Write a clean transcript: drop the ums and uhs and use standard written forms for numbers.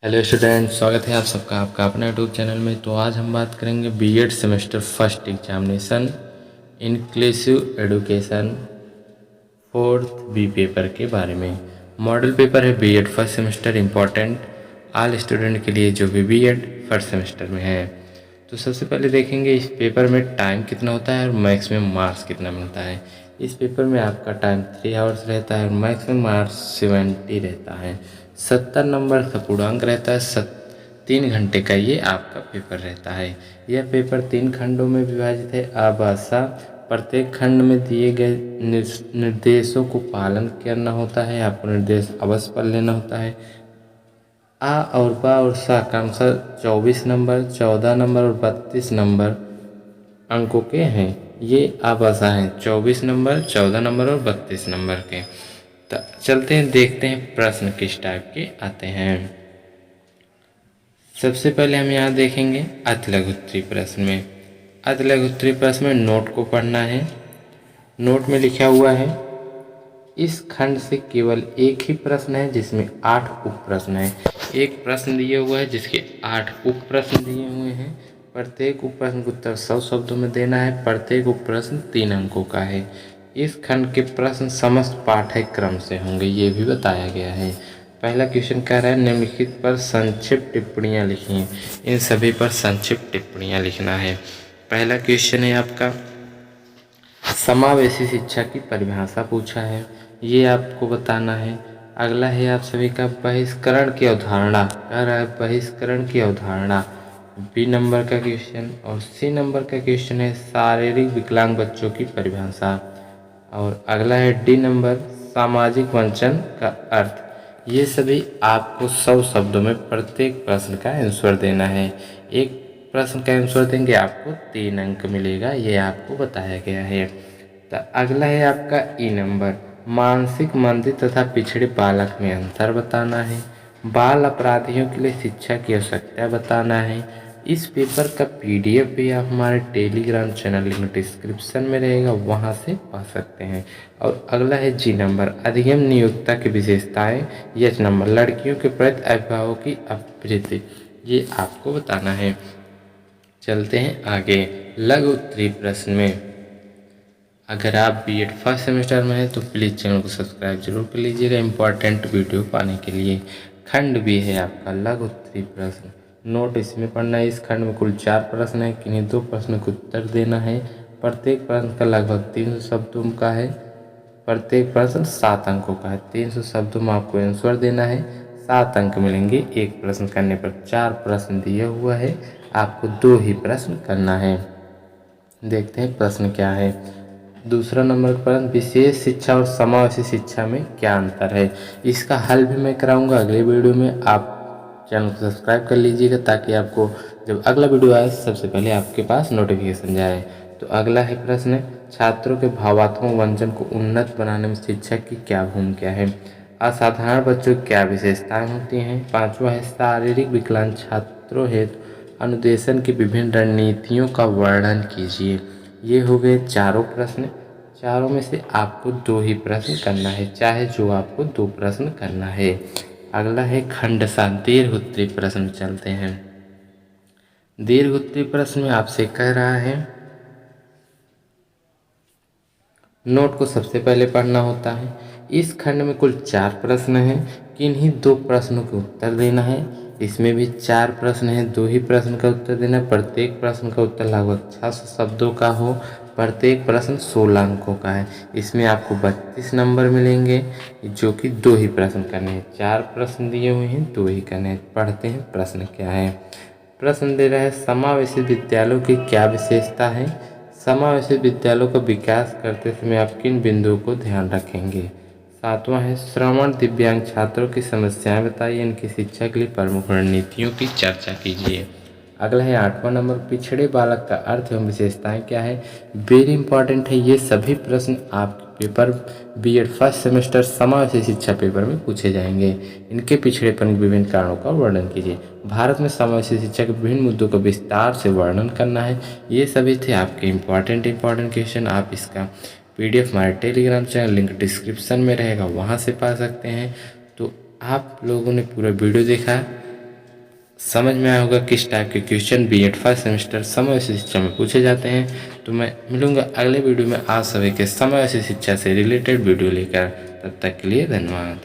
Hello student, स्वागत है आप सबका आपका अपना यूट्यूब चैनल में। तो आज हम बात करेंगे BEd semester first examination inclusive education fourth B paper के बारे में। मॉडल पेपर है BEd first semester, important all student के लिए जो भी बीएड फर्स्ट सेमेस्टर में है। तो सबसे पहले देखेंगे इस पेपर में टाइम कितना होता है और मैक्सिमम मार्क्स कितना मिलता है। इस पेपर में आपका टाइम 3 आवर्स रहता है और मैक्सिमम मार्क्स 70 रहता है। 70 नंबर का पूर्णांक रहता है। 3 घंटे का ये आपका पेपर रहता है। यह पेपर 3 खंडों में विभाजित है। आभाषा प्रत्येक खंड में दिए गए निर्देशों को पालन करना होता है। आपको निर्देश अवश्य पढ़ लेना होता है। आ और बा और सा क्रमशः 24 नंबर, 14 नंबर और 32 नंबर अंकों के हैं। ये आभाषा हैं 24 नंबर, 14 नंबर और 32 नंबर के। तो चलते हैं, देखते हैं प्रश्न किस टाइप के आते हैं। सबसे पहले हम यहाँ देखेंगे अति लघु उत्तरीय प्रश्न में। अति लघु उत्तरीय प्रश्न में नोट को पढ़ना है। नोट में लिखा हुआ है इस खंड से केवल एक ही प्रश्न है जिसमें 8 उप प्रश्न है। एक प्रश्न दिया हुआ है जिसके 8 उप प्रश्न दिए हुए हैं। प्रत्येक उप प्रश्न का उत्तर 100 शब्दों में देना है। प्रत्येक उप प्रश्न 3 अंकों का है। इस खंड के प्रश्न समस्त पाठ्यक्रम से होंगे, ये भी बताया गया है। पहला क्वेश्चन कह रहा है निम्नलिखित पर संक्षिप्त टिप्पणियां लिखिए। इन सभी पर संक्षिप्त टिप्पणियां लिखना है। पहला क्वेश्चन है आपका समावेशी शिक्षा की परिभाषा पूछा है, ये आपको बताना है। अगला है आप सभी का बहिष्करण की अवधारणा, कह रहा है बहिष्करण की अवधारणा, बी नंबर का क्वेश्चन। और सी नंबर का क्वेश्चन है शारीरिक विकलांग बच्चों की परिभाषा। और अगला है डी नंबर सामाजिक वंचन का अर्थ। ये सभी आपको 100 शब्दों में प्रत्येक प्रश्न का आंसर देना है। एक प्रश्न का आंसर देंगे आपको 3 अंक मिलेगा, ये आपको बताया गया है। तो अगला है आपका ई नंबर मानसिक मंदित तथा पिछड़े बालक में अंतर बताना है। बाल अपराधियों के लिए शिक्षा की आवश्यकता बताना है। इस पेपर का पीडीएफ भी आप हमारे टेलीग्राम चैनल लिंक डिस्क्रिप्शन में रहेगा, वहां से पा सकते हैं। और अगला है जी नंबर अधिगम नियोक्ता की विशेषताएं। एच नंबर लड़कियों के प्रति अभिभावकों की अभिवृत्ति, ये आपको बताना है। चलते हैं आगे लघु उत्तरीय प्रश्न में। अगर आप बीएड फर्स्ट सेमेस्टर में हैं तो प्लीज़ चैनल को सब्सक्राइब जरूर कर लीजिएगा इम्पोर्टेंट वीडियो पाने के लिए। खंड भी है आपका लघु उत्तरीय प्रश्न, नोट इसमें पढ़ना है। इस खंड में कुल 4 प्रश्न है, किन्हीं 2 प्रश्न को उत्तर देना है। प्रत्येक प्रश्न का लगभग 300 शब्दों का है। प्रत्येक प्रश्न 7 अंकों का है। 300 शब्दों में आपको आंसर देना है, 7 अंक मिलेंगे। एक प्रश्न करने पर 4 प्रश्न दिया हुआ है, आपको 2 ही प्रश्न करना है। देखते हैं प्रश्न क्या है। दूसरा नंबर का प्रश्न विशेष शिक्षा और समावेशी शिक्षा में क्या अंतर है। इसका हल भी मैं कराऊंगा अगले वीडियो में। आप चैनल को सब्सक्राइब कर लीजिएगा ताकि आपको जब अगला वीडियो आए सबसे पहले आपके पास नोटिफिकेशन जाए। तो अगला है प्रश्न छात्रों के भावात्मक वंचन को उन्नत बनाने में शिक्षक की क्या भूमिका है। असाधारण बच्चों की क्या विशेषताएं होती हैं। 5वां है शारीरिक विकलांग छात्रों हेतु अनुदेशन की विभिन्न रणनीतियों का वर्णन कीजिए। ये हो गए चारों प्रश्न। चारों में से आपको 2 ही प्रश्न करना है, चाहे जो आपको 2 प्रश्न करना है। अगला है खंड 7 दीर्घ उत्तरीय प्रश्न। चलते हैं दीर्घ उत्तरीय प्रश्न में आपसे कह रहा है नोट को सबसे पहले पढ़ना होता है। इस खंड में कुल 4 प्रश्न हैं, किन्हीं 2 प्रश्नों के उत्तर देना है। इसमें भी 4 प्रश्न हैं, 2 ही प्रश्न का उत्तर देना है। प्रत्येक प्रश्न का उत्तर लगभग 600 शब्दों का हो। प्रत्येक प्रश्न 16 अंकों का है। इसमें आपको 32 नंबर मिलेंगे, जो कि 2 ही प्रश्न करने हैं। 4 प्रश्न दिए हुए हैं, 2 ही करने हैं। पढ़ते हैं प्रश्न क्या है। प्रश्न दे रहा है समावेशी विद्यालयों की क्या विशेषता है। समावेशी विद्यालयों का विकास करते समय आप किन बिंदुओं को ध्यान रखेंगे। 7वां है श्रवण दिव्यांग छात्रों की समस्याएं बताइए, इनकी शिक्षा के लिए प्रमुख रणनीतियों की चर्चा कीजिए। अगला है 8वां नंबर पिछड़े बालक का अर्थ एवं विशेषताएं क्या है। वेरी इंपॉर्टेंट है, ये सभी प्रश्न आपके पेपर बीएड फर्स्ट सेमेस्टर समावेशी शिक्षा पेपर में पूछे जाएंगे। इनके पिछड़ेपन के विभिन्न कारणों का वर्णन कीजिए। भारत में समावेशी शिक्षा के विभिन्न मुद्दों का विस्तार से वर्णन करना है। ये सभी थे आपके इम्पॉर्टेंट क्वेश्चन। आप इसका पीडीएफ हमारे टेलीग्राम चैनल लिंक डिस्क्रिप्शन में रहेगा, वहाँ से पा सकते हैं। तो आप लोगों ने पूरा वीडियो देखा, समझ में आया होगा किस टाइप के क्वेश्चन बीएड फर्स्ट सेमेस्टर समय शिक्षा में पूछे जाते हैं। तो मैं मिलूंगा अगले वीडियो में आप सभी के समय शिक्षा से रिलेटेड वीडियो लेकर। तब तक के लिए धन्यवाद।